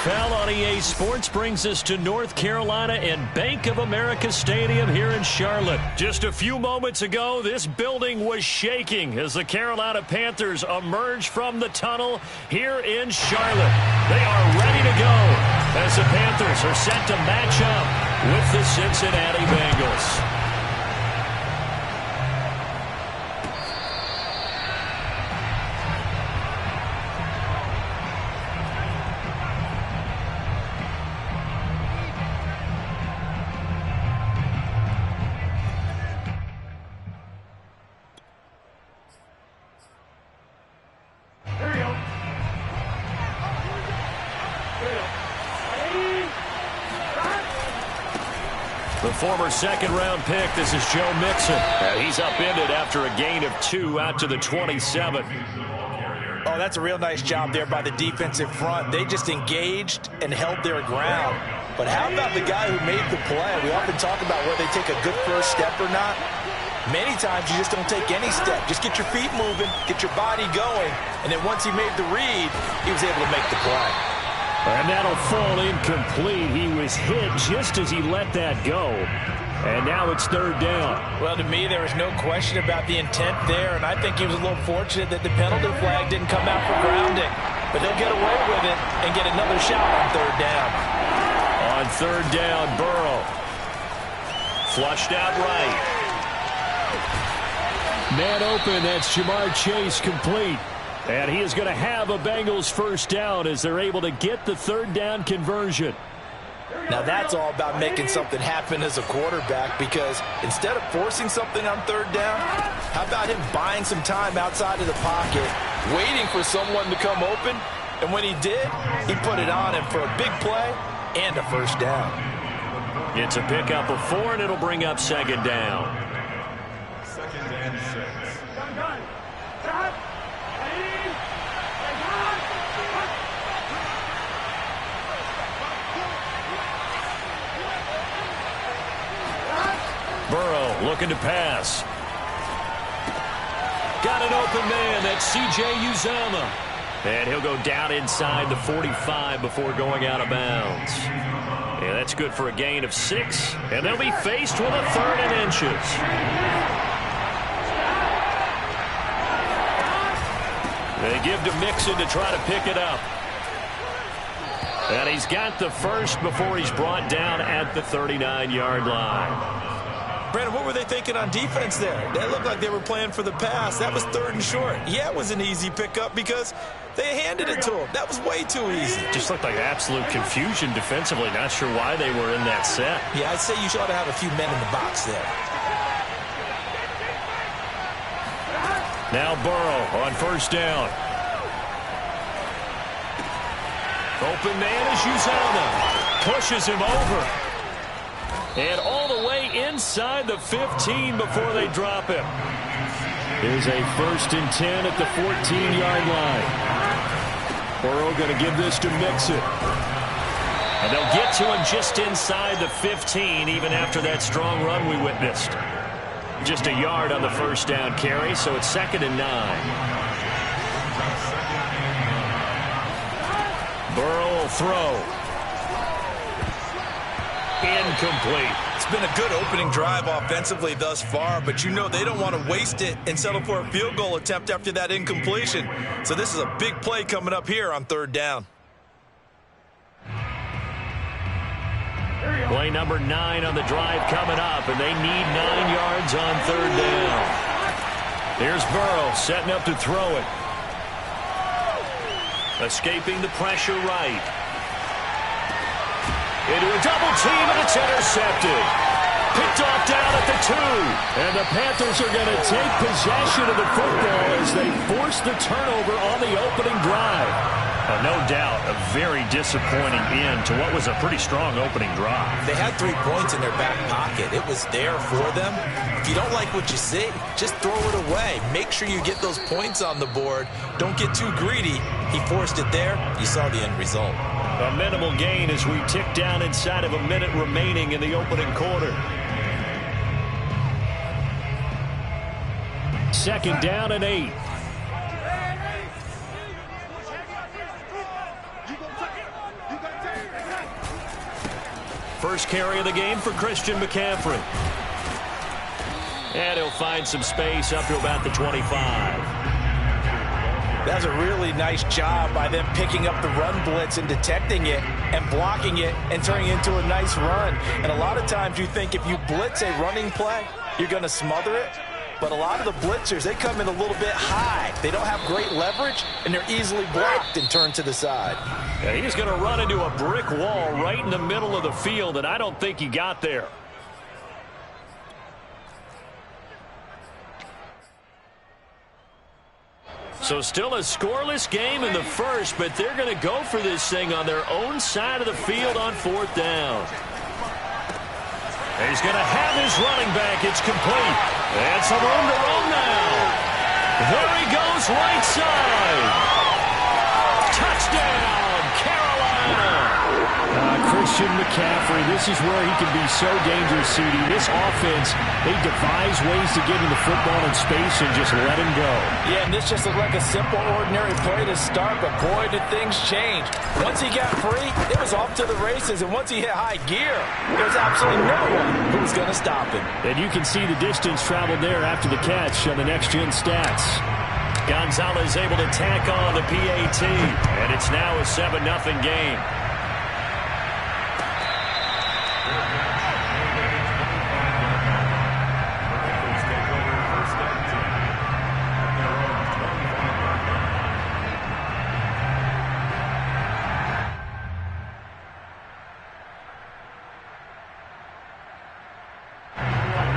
NFL on EA Sports brings us to North Carolina and Bank of America Stadium here in Charlotte. Just a few moments ago, this building was shaking as the Carolina Panthers emerge from the tunnel here in Charlotte. They are ready to go as the Panthers are set to match up with the Cincinnati Bengals. The former second-round pick, this is Joe Mixon. He's upended after a gain of 2 out to the 27. Oh, that's a real nice job there by the defensive front. They just engaged and held their ground. But how about the guy who made the play? We often talk about whether they take a good first step or not. Many times you just don't take any step. Just get your feet moving, get your body going, and then once he made the read, he was able to make the play. And that'll fall incomplete. He was hit just as he let that go. And now it's third down. Well, to me, there was no question about the intent there, and I think he was a little fortunate that the penalty flag didn't come out for grounding. But he'll get away with it and get another shot on third down. On third down, Burrow. Flushed out right. Man open, that's Jamar Chase complete. And he is going to have a Bengals first down as they're able to get the third down conversion. Now that's all about making something happen as a quarterback, because instead of forcing something on third down, how about him buying some time outside of the pocket, waiting for someone to come open, and when he did, he put it on him for a big play and a first down. It's a pickup of 4, and it'll bring up second down. Second and 6. Burrow looking to pass. Got an open man. That's C.J. Uzomah. And he'll go down inside the 45 before going out of bounds. Yeah, that's good for a gain of 6. And they'll be faced with a 3rd and inches. They give to Mixon to try to pick it up. And he's got the first before he's brought down at the 39-yard line. Brandon, what were they thinking on defense there? They looked like they were playing for the pass. That was 3rd and short. Yeah, it was an easy pickup because they handed it to him. That was way too easy. Just looked like absolute confusion defensively. Not sure why they were in that set. Yeah, I'd say you ought to have a few men in the box there. Now Burrow on first down. Open man is Uzomah. Pushes him over. And all the way inside the 15 before they drop him. Here's a 1st and 10 at the 14-yard line. Burrow going to give this to Mixon. And they'll get to him just inside the 15, even after that strong run we witnessed. Just a yard on the first down carry, so it's 2nd and 9. Burrow will throw. Incomplete. It's been a good opening drive offensively thus far, but you know they don't want to waste it and settle for a field goal attempt after that incompletion. So this is a big play coming up here on third down. Play number 9 on the drive coming up, and they need 9 yards on third down. Here's Burrow setting up to throw it. Escaping the pressure right. Into a double team, and it's intercepted. Picked off down at the 2. And the Panthers are going to take possession of the football as they force the turnover on the opening drive. No doubt a very disappointing end to what was a pretty strong opening drive. They had 3 points in their back pocket. It was there for them. If you don't like what you see, just throw it away. Make sure you get those points on the board. Don't get too greedy. He forced it there. You saw the end result. A minimal gain as we tick down inside of a minute remaining in the opening quarter. 2nd down and 8. first carry of the game for Christian McCaffrey. And he'll find some space up to about the 25. That's a really nice job by them picking up the run blitz and detecting it and blocking it and turning it into a nice run. And a lot of times you think if you blitz a running play, you're going to smother it. But a lot of the blitzers, they come in a little bit high. They don't have great leverage, and they're easily blocked and turned to the side. And he's going to run into a brick wall right in the middle of the field, and I don't think he got there. So still a scoreless game in the first, but they're going to go for this thing on their own side of the field on 4th down. He's going to have his running back. It's complete. And some room to roam now. There he goes, right side. Touchdown, Carolina. Christian McCaffrey, this is where he can be so dangerous, CD. This offense, they devise ways to get him the football in space and just let him go. Yeah, and this just looked like a simple, ordinary play to start, but boy, did things change. Once he got free, it was off to the races, and once he hit high gear, there was absolutely no one who was going to stop him. And you can see the distance traveled there after the catch on the next-gen stats. Gonzalez able to tack on the PAT, and it's now a 7-0 game.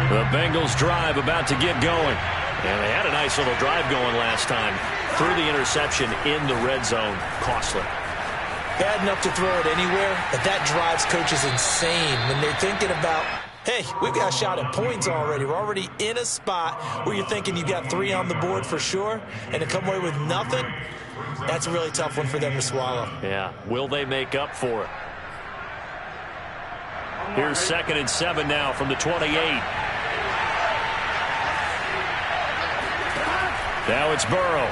The Bengals drive about to get going. And they had a nice little drive going last time. Threw the interception in the red zone. Costly. Bad enough to throw it anywhere, but that drives coaches insane when they're thinking about, hey, we've got a shot at points already. We're already in a spot where you're thinking you got 3 on the board for sure, and to come away with nothing, that's a really tough one for them to swallow. Yeah, will they make up for it? Here's 2nd and 7 now from the 28. Now it's Burrow.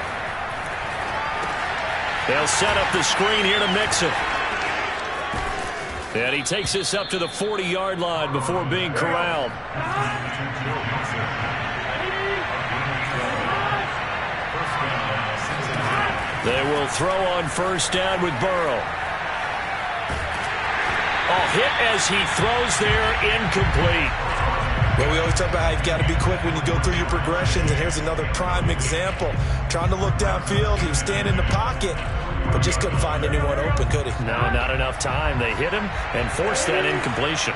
They'll set up the screen here to Mixon. And he takes this up to the 40-yard line before being corralled. They will throw on 1st down with Burrow. Oh, hit as he throws there, incomplete. Well, we always talk about how you've got to be quick when you go through your progressions, and here's another prime example. Trying to look downfield, he was standing in the pocket, but just couldn't find anyone open, could he? No, not enough time. They hit him and forced that incompletion.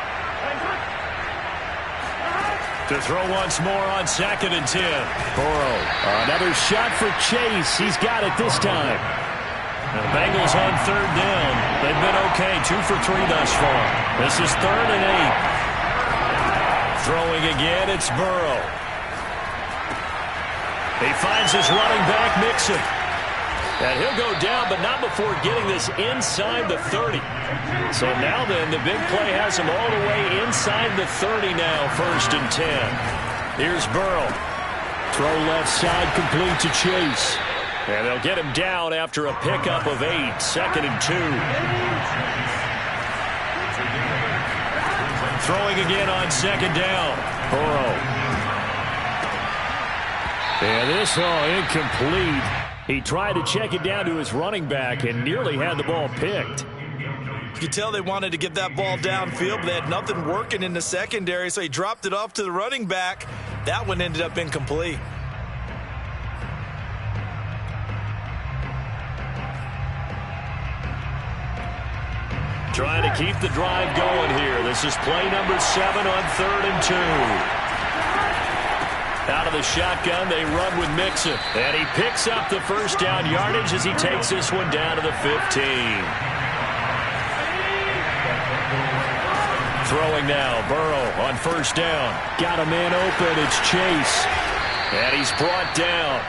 To throw once more on 2nd and 10. Burrow, another shot for Chase. He's got it this time. The Bengals on 3rd down. They've been okay, 2 for 3 thus far. This is 3rd and 8. Throwing again, it's Burrow. He finds his running back, Mixon. And he'll go down, but not before getting this inside the 30. So now then, the big play has him all the way inside the 30 now, 1st and 10. Here's Burrow. Throw left side, complete to Chase. And they'll get him down after a pickup of 8, 2nd and 2. Throwing again on 2nd down. Burrow. And this incomplete. He tried to check it down to his running back and nearly had the ball picked. You could tell they wanted to get that ball downfield, but they had nothing working in the secondary, so he dropped it off to the running back. That one ended up incomplete. Trying to keep the drive going here. This is play number 7 on 3rd and 2. Out of the shotgun, they run with Mixon. And he picks up the 1st down yardage as he takes this one down to the 15. Throwing now, Burrow on 1st down. Got a man open, it's Chase. And he's brought down.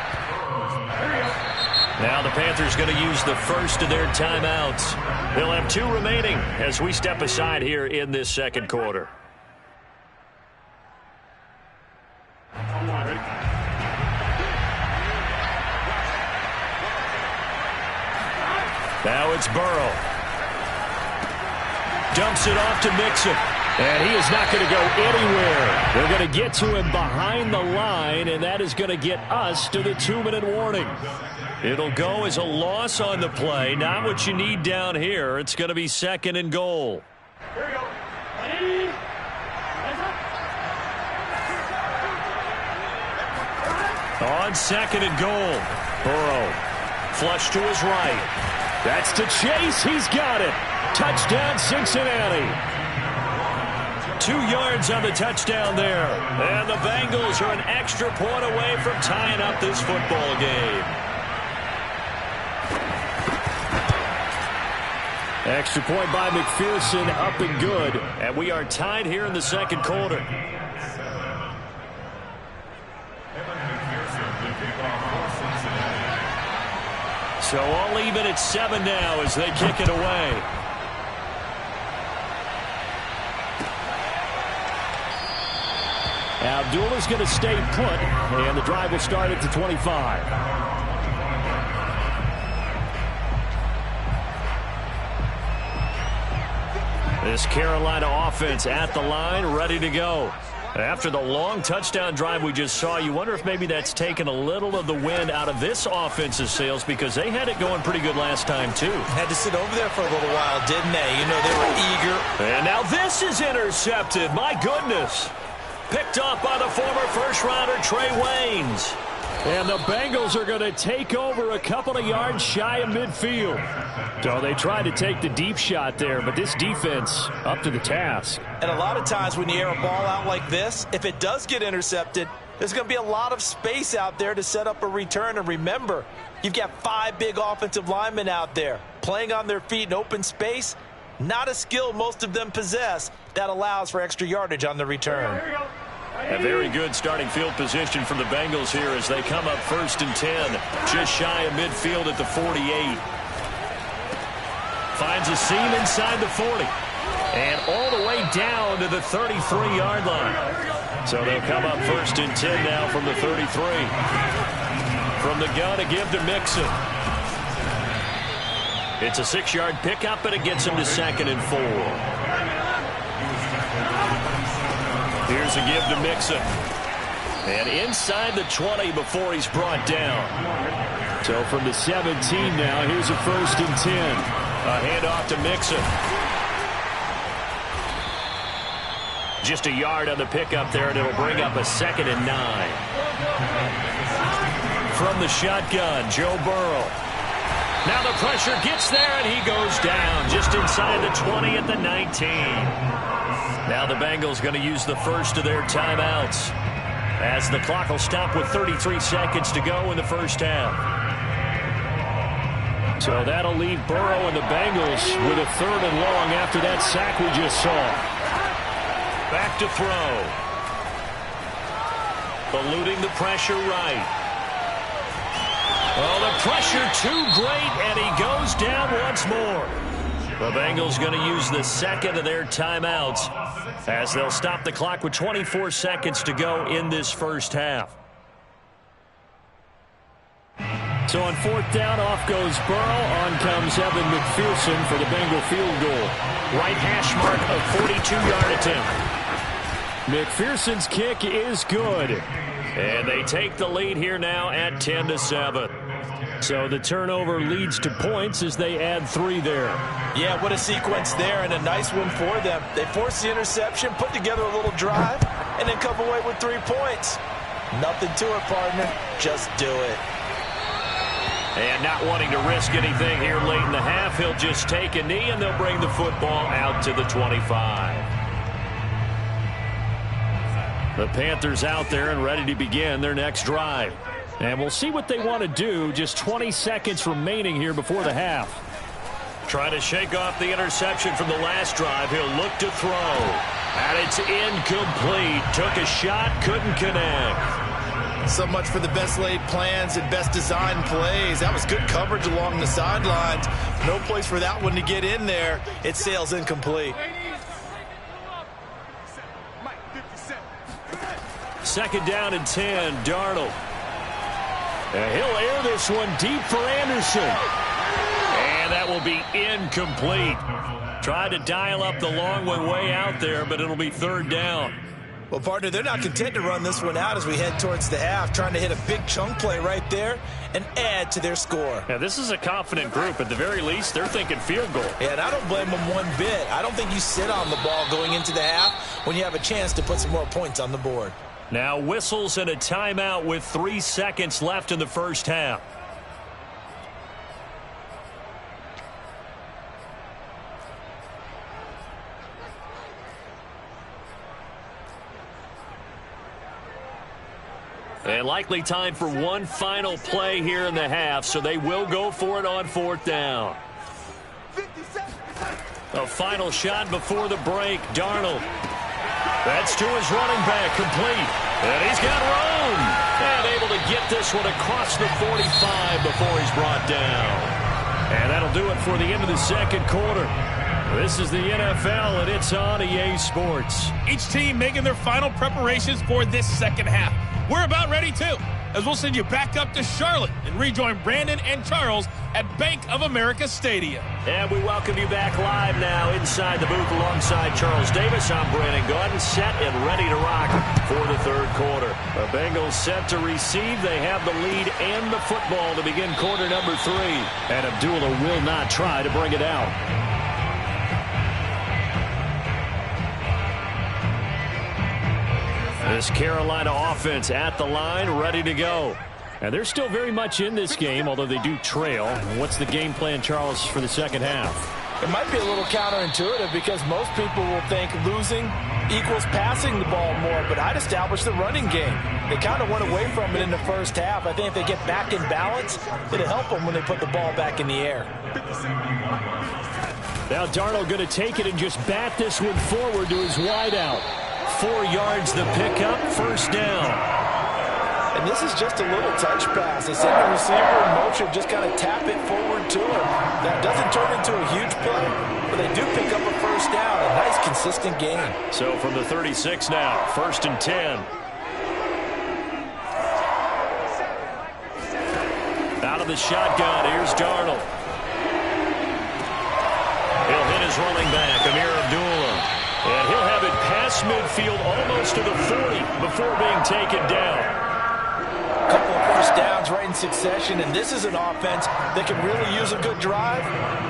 Now the Panthers going to use the first of their timeouts. They'll have 2 remaining as we step aside here in this 2nd quarter. Now it's Burrow. Dumps it off to Mixon. And he is not going to go anywhere. They're going to get to him behind the line, and that is going to get us to the 2-minute warning. It'll go as a loss on the play. Not what you need down here. It's going to be 2nd and goal. Here we go. On 2nd and goal. Burrow. Flush to his right. That's to Chase. He's got it. Touchdown, Cincinnati. 2 yards on the touchdown there. And the Bengals are an extra point away from tying up this football game. Extra point by McPherson, up and good. And we are tied here in the 2nd quarter. So all even at 7 now as they kick it away. Abdullah's going to stay put, and the drive will start at the 25. This Carolina offense at the line, ready to go. After the long touchdown drive we just saw, you wonder if maybe that's taken a little of the wind out of this offense's sails, because they had it going pretty good last time, too. Had to sit over there for a little while, didn't they? You know, they were eager. And now this is intercepted. My goodness. Picked off by the former first-rounder Trey Waynes. And the Bengals are going to take over a couple of yards shy of midfield. So they tried to take the deep shot there, but this defense up to the task. And a lot of times when you air a ball out like this, if it does get intercepted, there's going to be a lot of space out there to set up a return. And remember, you've got 5 big offensive linemen out there playing on their feet in open space. Not a skill most of them possess that allows for extra yardage on the return. A very good starting field position for the Bengals here as they come up 1st and 10, just shy of midfield at the 48. Finds a seam inside the 40. And all the way down to the 33-yard line. So they'll come up 1st and 10 now from the 33. From the gun to give to Mixon. It's a 6-yard pickup, and it gets him to 2nd and 4. Here's a give to Mixon. And inside the 20 before he's brought down. So from the 17 now, here's a 1st and 10. A handoff to Mixon. Just a yard on the pickup there, and it'll bring up a 2nd and 9. From the shotgun, Joe Burrow. Now the pressure gets there, and he goes down just inside the 20 at the 19. Now the Bengals going to use the first of their timeouts as the clock will stop with 33 seconds to go in the first half. So that'll leave Burrow and the Bengals with a 3rd and long after that sack we just saw. Back to throw. Eluding the pressure right. Oh, the pressure too great, and he goes down once more. The Bengals going to use the 2nd of their timeouts as they'll stop the clock with 24 seconds to go in this first half. So on 4th down, off goes Burrow. On comes Evan McPherson for the Bengal field goal. Right hash mark of 42-yard attempt. McPherson's kick is good. And they take the lead here now at 10-7. So the turnover leads to points as they add 3 there. Yeah, what a sequence there, and a nice one for them. They forced the interception, put together a little drive, and then come away with 3 points. Nothing to it, partner. Just do it. And not wanting to risk anything here late in the half, he'll just take a knee, and they'll bring the football out to the 25. The Panthers out there and ready to begin their next drive. And we'll see what they want to do. Just 20 seconds remaining here before the half. Trying to shake off the interception from the last drive. He'll look to throw. And it's incomplete. Took a shot, couldn't connect. So much for the best laid plans and best designed plays. That was good coverage along the sidelines. No place for that one to get in there. It sails incomplete. 2nd down and 10, Darnold. And he'll air this one deep for Anderson. And And that will be incomplete. Tried to dial up the long way out there, but it'll be third down. Well, partner, they're not content to run this one out as we head towards the half, trying to hit a big chunk play right there and add to their score. Yeah, this is a confident group. At the very least, they're thinking field goal. Yeah, and I don't blame them one bit. I don't think you sit on the ball going into the half when you have a chance to put some more points on the board. Now whistles and a timeout with 3 seconds left in the first half. And likely time for one final play here in the half, so they will go for it on fourth down. A final shot before the break. Darnold. That's to his running back, complete. And he's got room. And able to get this one across the 45 before he's brought down. And that'll do it for the end of the second quarter. This is the NFL, and it's on EA Sports. Each team making their final preparations for this second half. We're about ready, too, as we'll send you back up to Charlotte and rejoin Brandon and Charles at Bank of America Stadium. And we welcome you back live now inside the booth alongside Charles Davis. I'm Brandon Gaudin, set and ready to rock for the third quarter. The Bengals set to receive. They have the lead and the football to begin quarter number 3. And Abdullah will not try to bring it out. This Carolina offense at the line, ready to go. And they're still very much in this game, although they do trail. What's the game plan, Charles, for the second half? It might be a little counterintuitive because most people will think losing equals passing the ball more, but I'd establish the running game. They kind of went away from it in the first half. I think if they get back in balance, it'll help them when they put the ball back in the air. Now Darnold going to take it and just bat this one forward to his wideout. 4 yards the pickup, first down. And this is just a little touch pass. They send the receiver in motion, just kind of tap it forward to him. That doesn't turn into a huge play, but they do pick up a first down. A nice, consistent game. So from the 36 now, first and 10. Out of the shotgun, here's Darnold. He'll hit his running back, Amir Abdullah. And he'll have it past midfield almost to the 40 before being taken down. A couple of first downs right in succession, and this is an offense that can really use a good drive,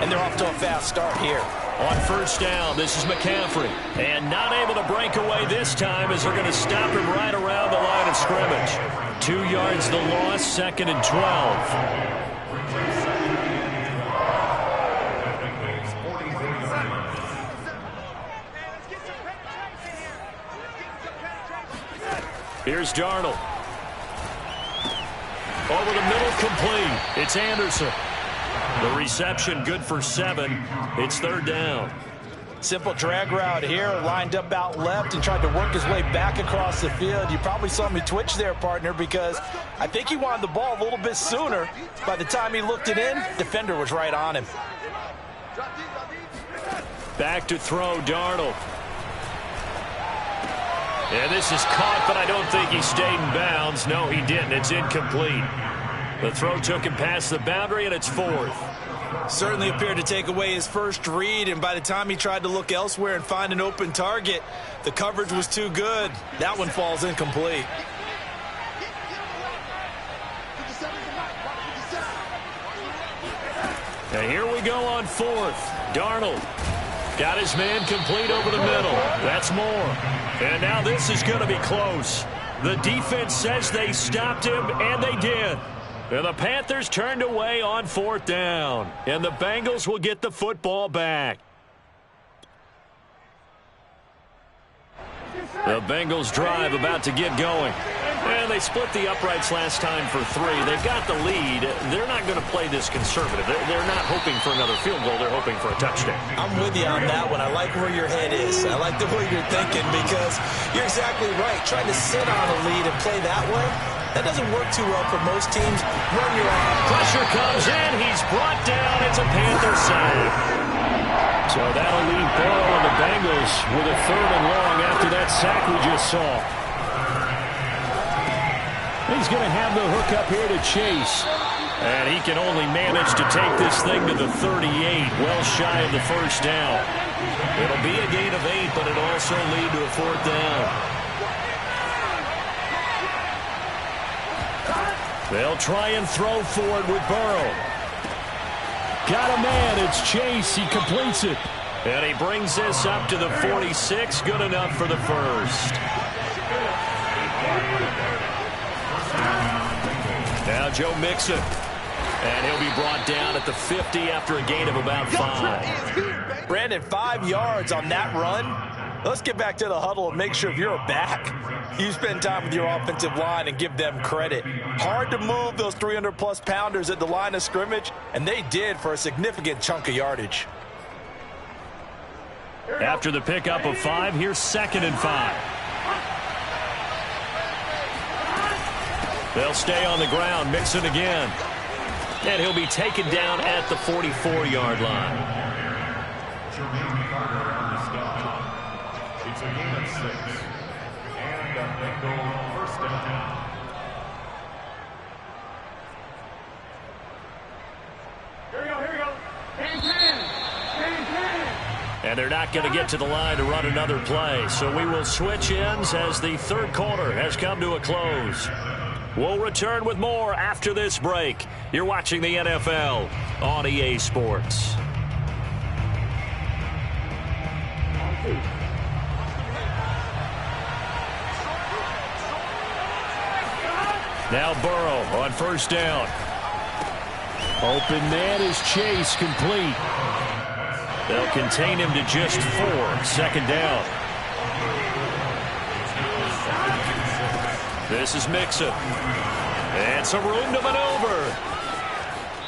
and they're off to a fast start here. On first down, this is McCaffrey. And not able to break away this time as they're going to stop him right around the line of scrimmage. 2 yards the loss, second and 12. Here's Darnold. Over the middle, complete. It's Anderson. The reception good for 7. It's third down. Simple drag route here, lined up out left and tried to work his way back across the field. You probably saw me twitch there, partner, because I think he wanted the ball a little bit sooner. By the time he looked it in, defender was right on him. Back to throw, Darnold. And this is caught, but I don't think he stayed in bounds. No, he didn't. It's incomplete. The throw took him past the boundary, and it's fourth. Certainly appeared to take away his first read, and by the time he tried to look elsewhere and find an open target, the coverage was too good. That one falls incomplete. And here we go on fourth. Darnold got his man complete over the middle. That's more. And now this is going to be close. The defense says they stopped him, and they did. And the Panthers turned away on fourth down. And the Bengals will get the football back. The Bengals drive about to get going. And they split the uprights last time for 3. They've got the lead. They're not going to play this conservative. They're not hoping for another field goal. They're hoping for a touchdown. I'm with you on that one. I like where your head is. I like the way you're thinking because you're exactly right. Trying to sit on a lead and play that way, that doesn't work too well for most teams. Run your own. Pressure comes in. He's brought down. It's a Panther sack. So that'll leave Burrow and the Bengals with a third and long after that sack we just saw. He's going to have the hook up here to Chase. And he can only manage to take this thing to the 38, well shy of the first down. It'll be a gain of 8, but it'll also lead to a 4th down. They'll try and throw for it with Burrow. Got a man. It's Chase. He completes it. And he brings this up to the 46. Good enough for the first. Now Joe Mixon. And he'll be brought down at the 50 after a gain of about 5. Brandon, 5 yards on that run. Let's get back to the huddle and make sure if you're a back, you spend time with your offensive line and give them credit. Hard to move those 300-plus pounders at the line of scrimmage, and they did for a significant chunk of yardage. After the pickup of 5, here's 2nd and 5. They'll stay on the ground. Mixon again. And he'll be taken down at the 44-yard line. It's a gain of 6. And a Bengal first down. Here we go. And they're not going to get to the line to run another play. So we will switch ends as the 3rd quarter has come to a close. We'll return with more after this break. You're watching the NFL on EA Sports. Now Burrow on 1st down. Open man is Chase, complete. They'll contain him to just 4. 2nd down. This is Mixon. And some room to maneuver.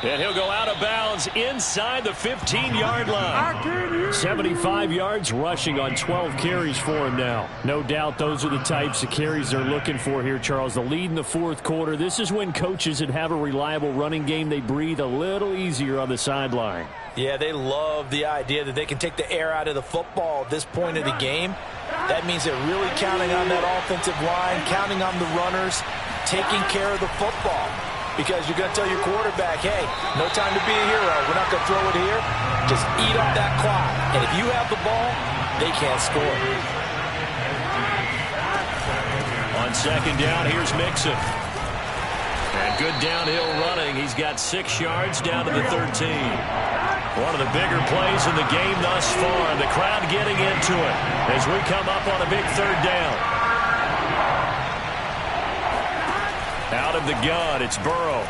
And he'll go out of bounds inside the 15-yard line. 75 yards rushing on 12 carries for him now. No doubt those are the types of carries they're looking for here, Charles. The lead in the 4th quarter. This is when coaches that have a reliable running game, they breathe a little easier on the sideline. Yeah, they love the idea that they can take the air out of the football at this point of the game. That means they're really counting on that offensive line, counting on the runners, taking care of the football. Because you're going to tell your quarterback, hey, no time to be a hero. We're not going to throw it here. Just eat up that clock. And if you have the ball, they can't score. On 2nd down, here's Mixon. And good downhill running. He's got 6 yards down to the 13. One of the bigger plays in the game thus far. The crowd getting into it as we come up on a big 3rd down. Out of the gun, it's Burrow.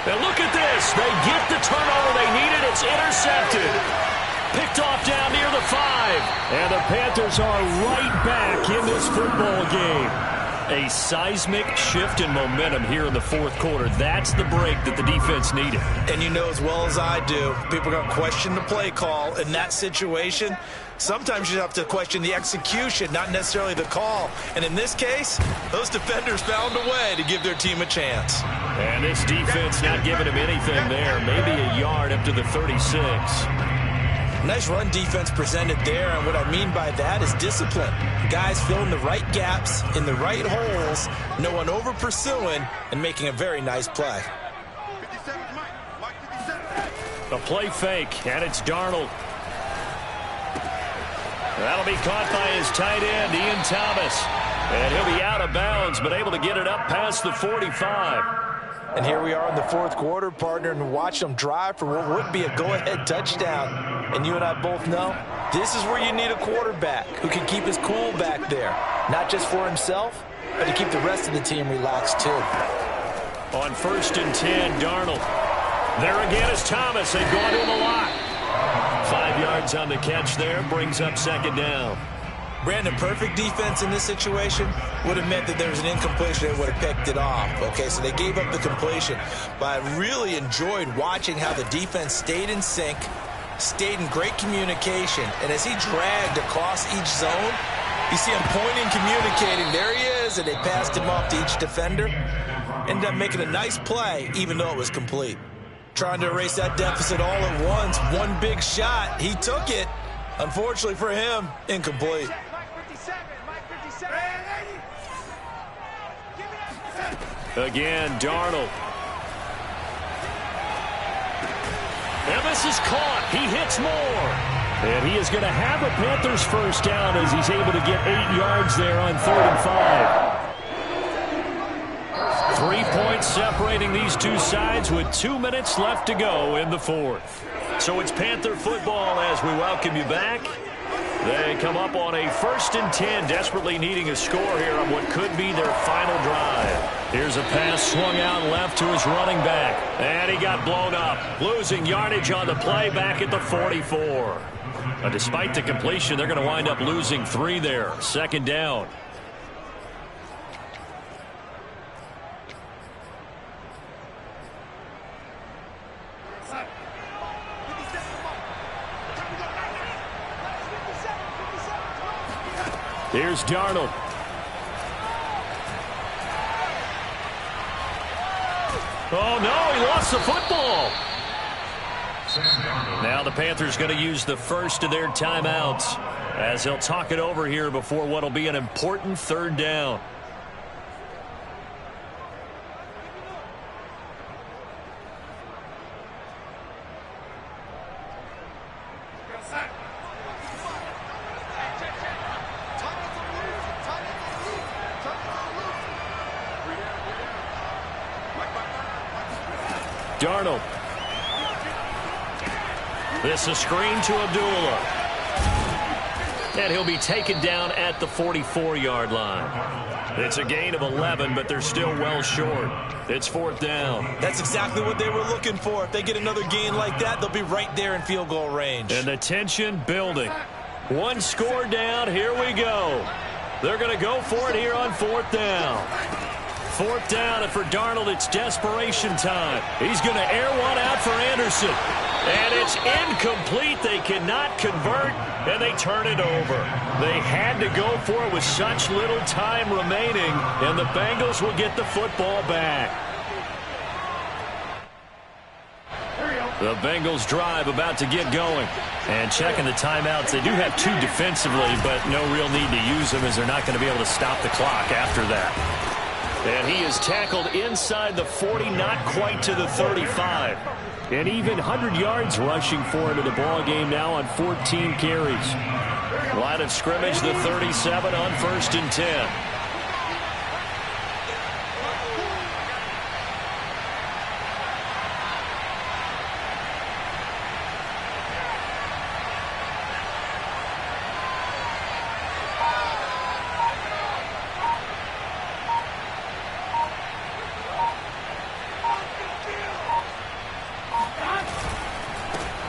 And look at this. They get the turnover they needed. It's intercepted. Picked off down near the 5. And the Panthers are right back in this football game. A seismic shift in momentum here in the 4th quarter. That's the break that the defense needed. And you know as well as I do, people are going to question the play call in that situation. Sometimes you have to question the execution, not necessarily the call. And in this case, those defenders found a way to give their team a chance. And this defense not giving him anything there. Maybe a yard up to the 36. Nice run defense presented there, and what I mean by that is discipline. Guys filling the right gaps in the right holes, no one over pursuing, and making a very nice play. A play fake, and it's Darnold. That'll be caught by his tight end, Ian Thomas. And he'll be out of bounds, but able to get it up past the 45. And here we are in the 4th quarter, partner, and watch them drive for what would be a go-ahead touchdown. And you and I both know this is where you need a quarterback who can keep his cool back there. Not just for himself, but to keep the rest of the team relaxed too. On 1st and 10, Darnold. There again is Thomas. They've gone to him a lot. 5 yards on the catch there, brings up 2nd down. Brandon, perfect defense in this situation would have meant that there was an incompletion that would have picked it off. Okay, so they gave up the completion. But I really enjoyed watching how the defense stayed in sync, stayed in great communication. And as he dragged across each zone, you see him pointing, communicating. There he is, and they passed him off to each defender. Ended up making a nice play, even though it was complete. Trying to erase that deficit all at once. One big shot. He took it. Unfortunately for him, incomplete. Again, Darnold. pass is caught. He hits more. And he is going to have a Panthers first down as he's able to get 8 yards there on 3rd and 5. 3 points separating these two sides with 2 minutes left to go in the 4th. So it's Panther football as we welcome you back. They come up on a 1st and 10, desperately needing a score here on what could be their final drive. Here's a pass swung out left to his running back. And he got blown up, losing yardage on the play back at the 44. Despite the completion, they're going to wind up losing 3 there. 2nd down. Here's Darnold. Oh, no, he lost the football. Now the Panthers going to use the first of their timeouts as he'll talk it over here before what will be an important 3rd down. Darnold. This is a screen to Abdullah. And he'll be taken down at the 44-yard line. It's a gain of 11, but they're still well short. It's 4th down. That's exactly what they were looking for. If they get another gain like that, they'll be right there in field goal range. And the tension building. 1 score down. Here we go. They're going to go for it here on 4th down. 4th down, and for Darnold, it's desperation time. He's going to air one out for Anderson. And it's incomplete. They cannot convert, and they turn it over. They had to go for it with such little time remaining, and the Bengals will get the football back. The Bengals drive about to get going. And checking the timeouts, they do have 2 defensively, but no real need to use them as they're not going to be able to stop the clock after that. And he is tackled inside the 40, not quite to the 35. And even 100 yards rushing for him in the ball game now on 14 carries. Line of scrimmage, the 37 on 1st and 10.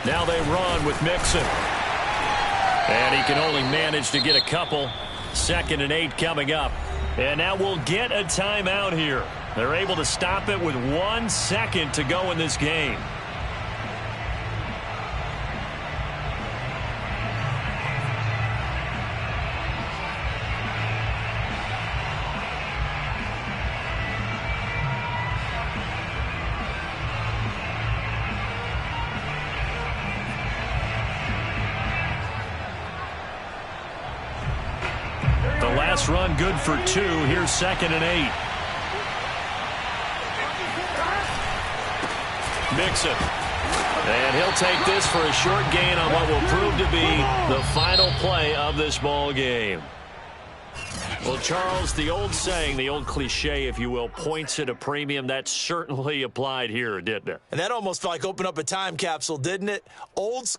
Now they run with Mixon. And he can only manage to get a couple. 2nd and 8 coming up. And now we'll get a timeout here. They're able to stop it with 1 second to go in this game. Run good for 2. Here's 2nd and 8. Mixon. And he'll take this for a short gain on what will prove to be the final play of this ball game. Well, Charles, the old saying, the old cliche, if you will, points at a premium, that certainly applied here, didn't it? And that almost felt like open up a time capsule, didn't it? Old